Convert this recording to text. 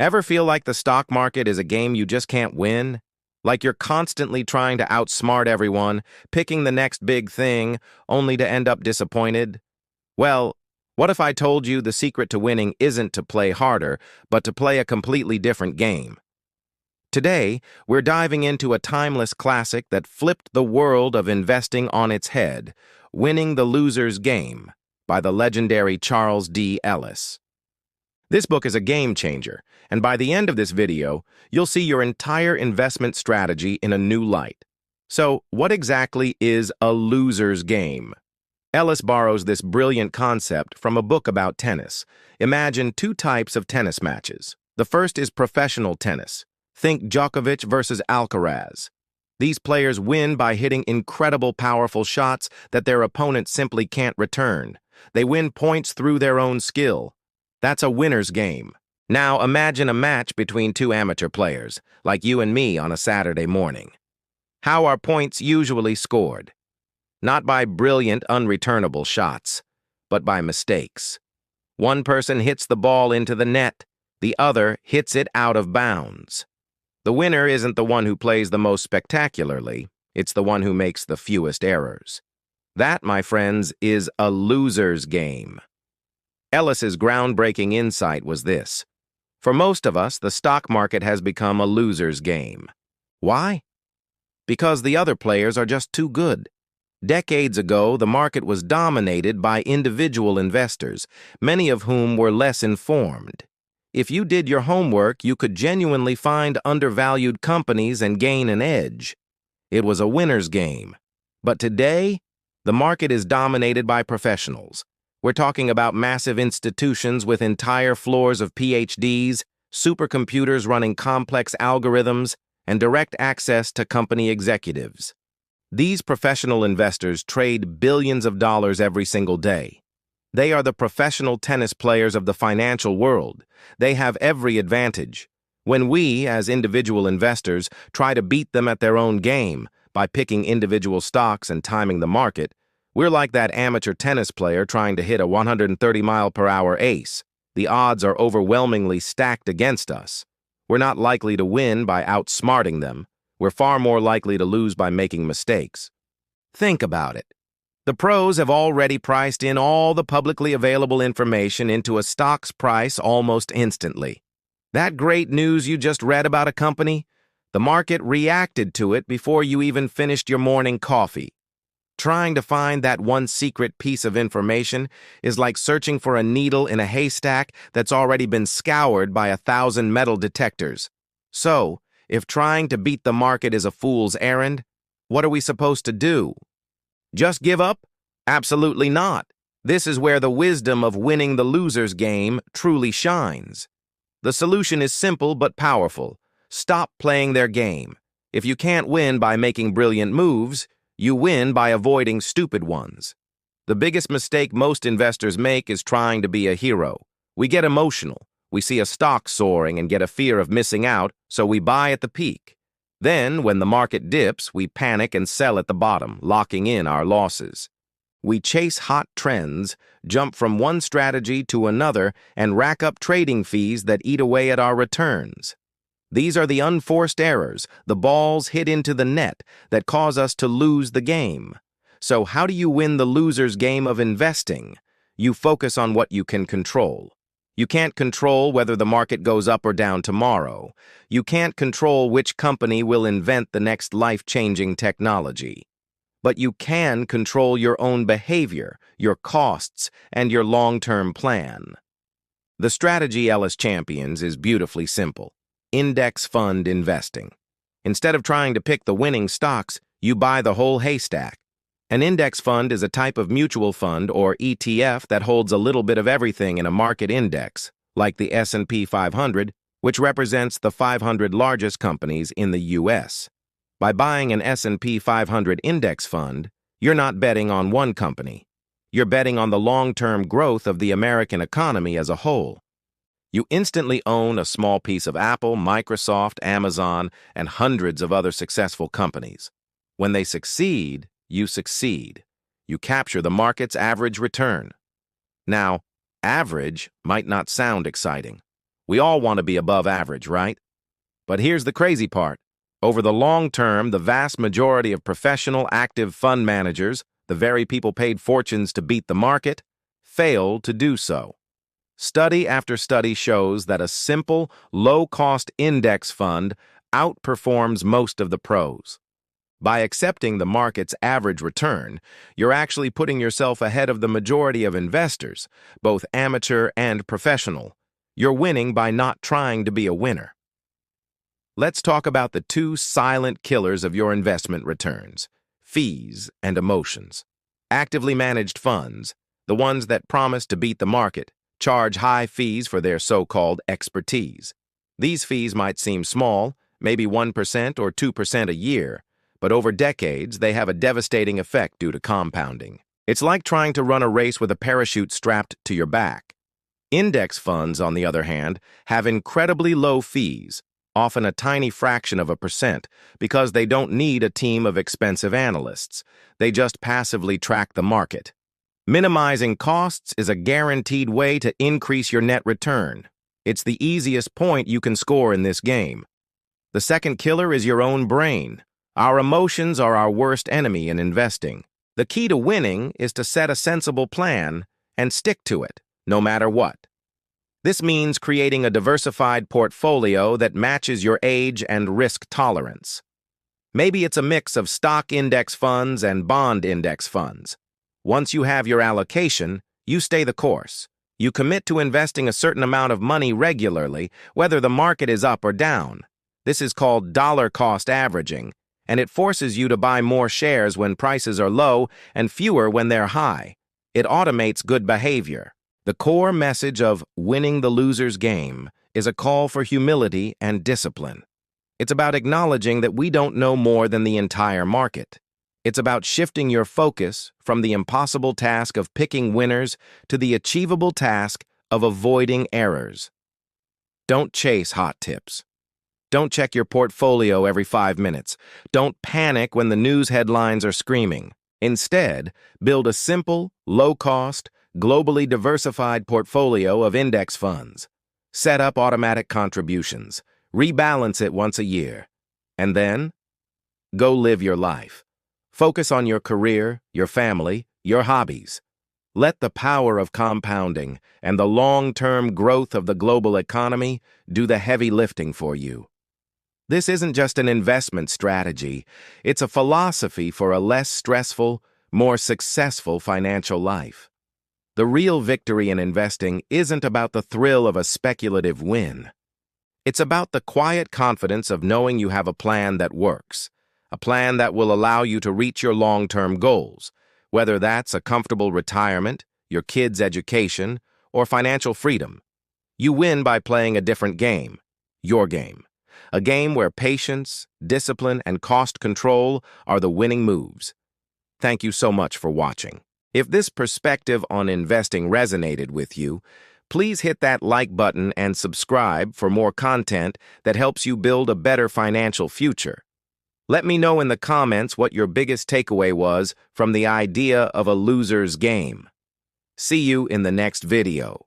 Ever feel like the stock market is a game you just can't win? Like you're constantly trying to outsmart everyone, picking the next big thing, only to end up disappointed? Well, what if I told you the secret to winning isn't to play harder, but to play a completely different game? Today, we're diving into a timeless classic that flipped the world of investing on its head, Winning the Loser's Game, by the legendary Charles D. Ellis. This book is a game changer, and by the end of this video, you'll see your entire investment strategy in a new light. So, what exactly is a loser's game? Ellis borrows this brilliant concept from a book about tennis. Imagine two types of tennis matches. The first is professional tennis. Think Djokovic versus Alcaraz. These players win by hitting incredible powerful shots that their opponents simply can't return. They win points through their own skill. That's a winner's game. Now imagine a match between two amateur players, like you and me on a Saturday morning. How are points usually scored? Not by brilliant, unreturnable shots, but by mistakes. One person hits the ball into the net, the other hits it out of bounds. The winner isn't the one who plays the most spectacularly, it's the one who makes the fewest errors. That, my friends, is a loser's game. Ellis's groundbreaking insight was this. For most of us, the stock market has become a loser's game. Why? Because the other players are just too good. Decades ago, the market was dominated by individual investors, many of whom were less informed. If you did your homework, you could genuinely find undervalued companies and gain an edge. It was a winner's game. But today, the market is dominated by professionals. We're talking about massive institutions with entire floors of PhDs, supercomputers running complex algorithms, and direct access to company executives. These professional investors trade billions of dollars every single day. They are the professional tennis players of the financial world. They have every advantage. When we, as individual investors, try to beat them at their own game by picking individual stocks and timing the market, we're like that amateur tennis player trying to hit a 130-mile-per-hour ace. The odds are overwhelmingly stacked against us. We're not likely to win by outsmarting them. We're far more likely to lose by making mistakes. Think about it. The pros have already priced in all the publicly available information into a stock's price almost instantly. That great news you just read about a company, the market reacted to it before you even finished your morning coffee. Trying to find that one secret piece of information is like searching for a needle in a haystack that's already been scoured by 1,000 metal detectors. So, if trying to beat the market is a fool's errand, what are we supposed to do? Just give up? Absolutely not. This is where the wisdom of winning the loser's game truly shines. The solution is simple but powerful. Stop playing their game. If you can't win by making brilliant moves, you win by avoiding stupid ones. The biggest mistake most investors make is trying to be a hero. We get emotional. We see a stock soaring and get a fear of missing out, so we buy at the peak. Then, when the market dips, we panic and sell at the bottom, locking in our losses. We chase hot trends, jump from one strategy to another, and rack up trading fees that eat away at our returns. These are the unforced errors, the balls hit into the net, that cause us to lose the game. So how do you win the loser's game of investing? You focus on what you can control. You can't control whether the market goes up or down tomorrow. You can't control which company will invent the next life-changing technology. But you can control your own behavior, your costs, and your long-term plan. The strategy Ellis champions is beautifully simple. Index fund investing. Instead of trying to pick the winning stocks, you buy the whole haystack. An index fund is a type of mutual fund, or ETF, that holds a little bit of everything in a market index, like the S&P 500, which represents the 500 largest companies in the U.S. By buying an S&P 500 index fund, you're not betting on one company. You're betting on the long-term growth of the American economy as a whole. You instantly own a small piece of Apple, Microsoft, Amazon, and hundreds of other successful companies. When they succeed, you succeed. You capture the market's average return. Now, average might not sound exciting. We all want to be above average, right? But here's the crazy part. Over the long term, the vast majority of professional active fund managers, the very people paid fortunes to beat the market, fail to do so. Study after study shows that a simple, low-cost index fund outperforms most of the pros. By accepting the market's average return, you're actually putting yourself ahead of the majority of investors, both amateur and professional. You're winning by not trying to be a winner. Let's talk about the two silent killers of your investment returns: fees and emotions. Actively managed funds, the ones that promise to beat the market, charge high fees for their so-called expertise. These fees might seem small, maybe 1% or 2% a year, but over decades they have a devastating effect due to compounding. It's like trying to run a race with a parachute strapped to your back. Index funds, on the other hand, have incredibly low fees, often a tiny fraction of a percent, because they don't need a team of expensive analysts. They just passively track the market. Minimizing costs is a guaranteed way to increase your net return. It's the easiest point you can score in this game. The second killer is your own brain. Our emotions are our worst enemy in investing. The key to winning is to set a sensible plan and stick to it, no matter what. This means creating a diversified portfolio that matches your age and risk tolerance. Maybe it's a mix of stock index funds and bond index funds. Once you have your allocation, you stay the course. You commit to investing a certain amount of money regularly, whether the market is up or down. This is called dollar-cost averaging, and it forces you to buy more shares when prices are low and fewer when they're high. It automates good behavior. The core message of winning the loser's game is a call for humility and discipline. It's about acknowledging that we don't know more than the entire market. It's about shifting your focus from the impossible task of picking winners to the achievable task of avoiding errors. Don't chase hot tips. Don't check your portfolio every 5 minutes. Don't panic when the news headlines are screaming. Instead, build a simple, low-cost, globally diversified portfolio of index funds. Set up automatic contributions. Rebalance it once a year. And then, go live your life. Focus on your career, your family, your hobbies. Let the power of compounding and the long-term growth of the global economy do the heavy lifting for you. This isn't just an investment strategy. It's a philosophy for a less stressful, more successful financial life. The real victory in investing isn't about the thrill of a speculative win. It's about the quiet confidence of knowing you have a plan that works, a plan that will allow you to reach your long-term goals, whether that's a comfortable retirement, your kids' education, or financial freedom. You win by playing a different game, your game. A game where patience, discipline, and cost control are the winning moves. Thank you so much for watching. If this perspective on investing resonated with you, please hit that like button and subscribe for more content that helps you build a better financial future. Let me know in the comments what your biggest takeaway was from the idea of a loser's game. See you in the next video.